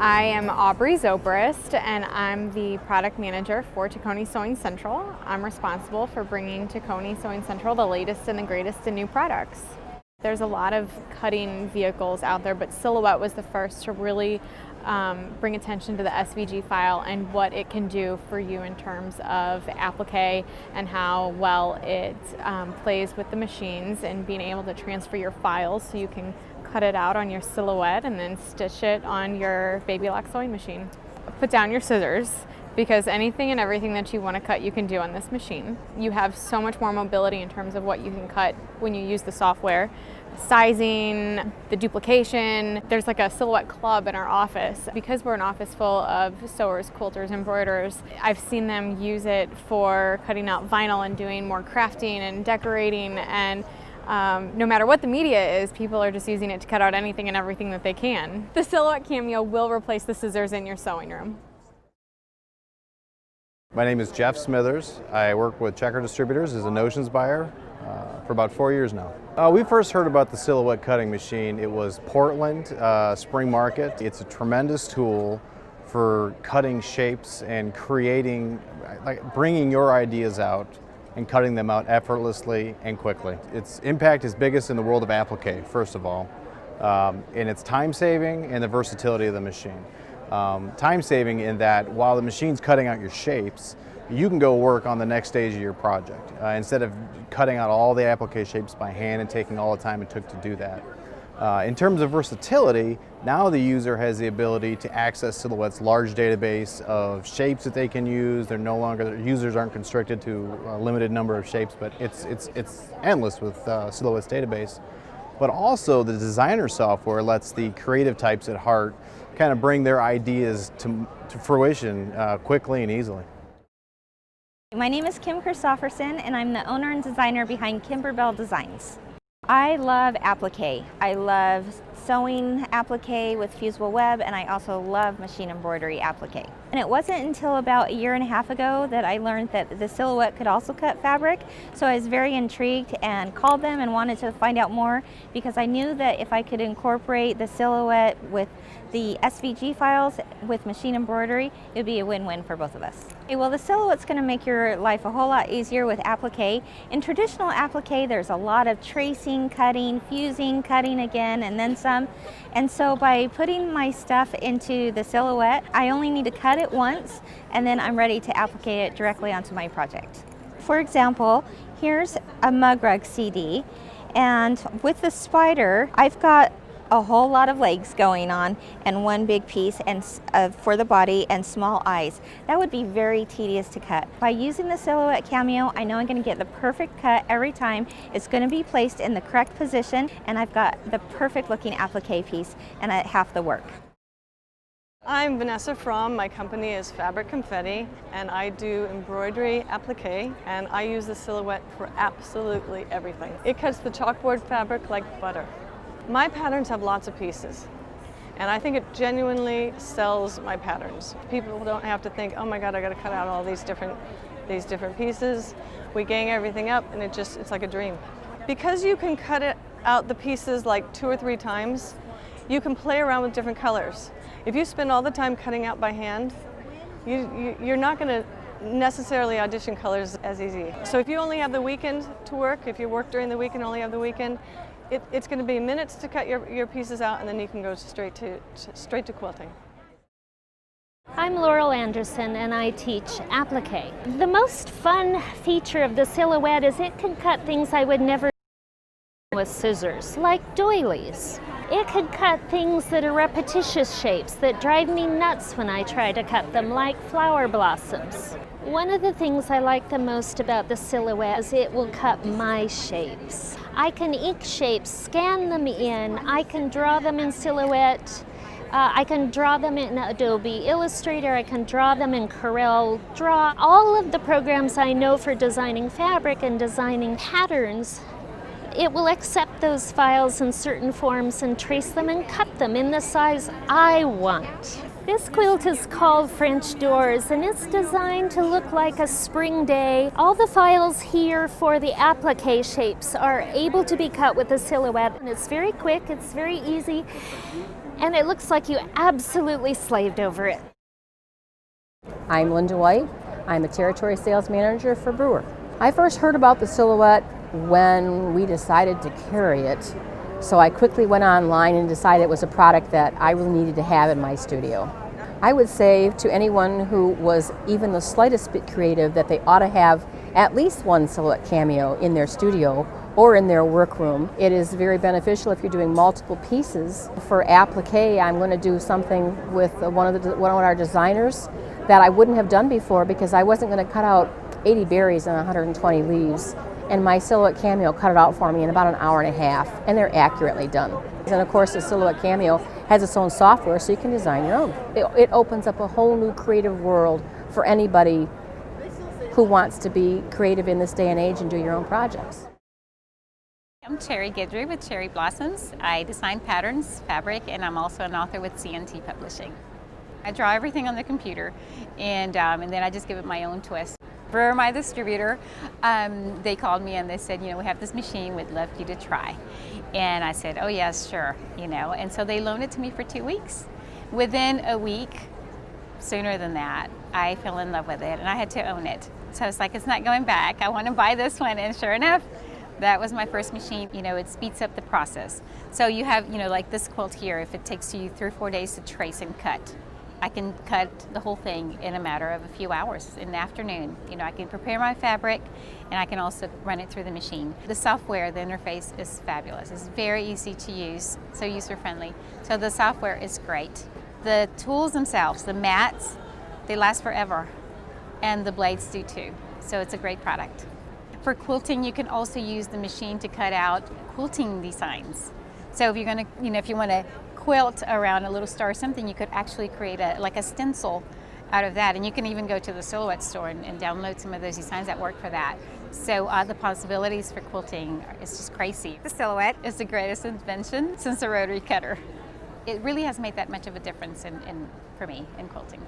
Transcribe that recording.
I am Aubrey Zobrist, and I'm the product manager for Tacony Sewing Central. I'm responsible for bringing Tacony Sewing Central the latest and the greatest in new products. There's a lot of cutting vehicles out there, but Silhouette was the first to really bring attention to the SVG file and what it can do for you in terms of applique and how well it plays with the machines and being able to transfer your files so you can cut it out on your Silhouette and then stitch it on your baby lock sewing machine. Put down your scissors, because anything and everything that you want to cut you can do on this machine. You have so much more mobility in terms of what you can cut when you use the software. Sizing, the duplication. There's like a Silhouette club in our office. Because we're an office full of sewers, quilters, embroiderers, I've seen them use it for cutting out vinyl and doing more crafting and decorating, and no matter what the media is, people are just using it to cut out anything and everything that they can. The Silhouette Cameo will replace the scissors in your sewing room. My name is Jeff Smithers. I work with Checker Distributors as a notions buyer for about 4 years now. We first heard about the Silhouette cutting machine. It was Portland Spring Market. It's a tremendous tool for cutting shapes and creating, bringing your ideas out and cutting them out effortlessly and quickly. Its impact is biggest in the world of applique, first of all, in its time saving and the versatility of the machine. Time saving in that while the machine's cutting out your shapes, you can go work on the next stage of your project instead of cutting out all the applique shapes by hand and taking all the time it took to do that. In terms of versatility, now the user has the ability to access Silhouette's large database of shapes that they can use. They're no longer, users aren't constricted to a limited number of shapes, but it's endless with Silhouette's database. But also the designer software lets the creative types at heart kind of bring their ideas to fruition quickly and easily. My name is Kim Christofferson, and I'm the owner and designer behind Kimberbell Designs. I love applique. I love sewing applique with fusible web, and I also love machine embroidery applique. And it wasn't until about 1.5 years ago that I learned that the Silhouette could also cut fabric, so I was very intrigued and called them and wanted to find out more, because I knew that if I could incorporate the Silhouette with the SVG files with machine embroidery, it would be a win-win for both of us. Okay, well, the Silhouette's going to make your life a whole lot easier with applique. In traditional applique, there's a lot of tracing, cutting, fusing, cutting again, and then some. And so by putting my stuff into the Silhouette, I only need to cut it once, and then I'm ready to applique it directly onto my project. For example, here's a mug rug CD, and with the spider, I've got a whole lot of legs going on and one big piece and for the body and small eyes. That would be very tedious to cut. By using the Silhouette Cameo, I know I'm going to get the perfect cut every time. It's going to be placed in the correct position, and I've got the perfect looking applique piece and at half the work. I'm Vanessa Fromm. My company is Fabric Confetti, and I do embroidery applique, and I use the Silhouette for absolutely everything. It cuts the chalkboard fabric like butter. My patterns have lots of pieces, and I think it genuinely sells my patterns. People don't have to think, oh my God, I got to cut out all these different pieces. We gang everything up, and it's like a dream. Because you can cut it out the pieces like 2 or 3 times, you can play around with different colors. If you spend all the time cutting out by hand, you're not going to necessarily audition colors as easy. So if you only have the weekend to work, if you work during the week and only have the weekend, it's going to be minutes to cut your pieces out, and then you can go straight to quilting. I'm Laurel Anderson, and I teach applique. The most fun feature of the Silhouette is it can cut things I would never do with scissors, like doilies. It could cut things that are repetitious shapes that drive me nuts when I try to cut them, like flower blossoms. One of the things I like the most about the Silhouette is it will cut my shapes. I can ink shapes, scan them in, I can draw them in Silhouette, I can draw them in Adobe Illustrator, I can draw them in Corel Draw. All of the programs I know for designing fabric and designing patterns, it will accept those files in certain forms and trace them and cut them in the size I want. This quilt is called French Doors, and it's designed to look like a spring day. All the files here for the applique shapes are able to be cut with the Silhouette, and it's very quick, it's very easy. and it looks like you absolutely slaved over it. I'm Linda White. I'm a territory sales manager for Brewer. I first heard about the silhouette when we decided to carry it, so I quickly went online and decided it was a product that I really needed to have in my studio. I would say to anyone who was even the slightest bit creative that they ought to have at least one silhouette cameo in their studio or in their workroom. It is very beneficial if you're doing multiple pieces. For applique, I'm going to do something with one of our designers that I wouldn't have done before because I wasn't going to cut out 80 berries and 120 leaves. And my silhouette cameo cut it out for me in about an hour and a half, and they're accurately done. And of course, the silhouette cameo has its own software, so you can design your own. It opens up a whole new creative world for anybody who wants to be creative in this day and age and do your own projects. I'm Cherry Guidry with Cherry Blossoms. I design patterns, fabric, and I'm also an author with CNT Publishing. I draw everything on the computer, and then I just give it my own twist. For my distributor, they called me and they said, we have this machine, we'd love you to try. And I said, oh yes, sure, and so they loaned it to me for 2 weeks. Within a week, sooner than that, I fell in love with it and I had to own it. So it's like, it's not going back, I want to buy this one, and sure enough, that was my first machine. It speeds up the process. So you have, like this quilt here, if it takes you 3 or 4 days to trace and cut, I can cut the whole thing in a matter of a few hours in the afternoon. I can prepare my fabric and I can also run it through the machine. The software, the interface is fabulous. It's very easy to use, so user friendly. So the software is great. The tools themselves, the mats, they last forever, and the blades do too. So it's a great product. For quilting, you can also use the machine to cut out quilting designs. So if you're going to, if you want to quilt around a little star or something, you could actually create a stencil out of that, and you can even go to the silhouette store and download some of those designs that work for that. So the possibilities for quilting is just crazy. The silhouette is the greatest invention since the rotary cutter. It really has made that much of a difference for me in quilting.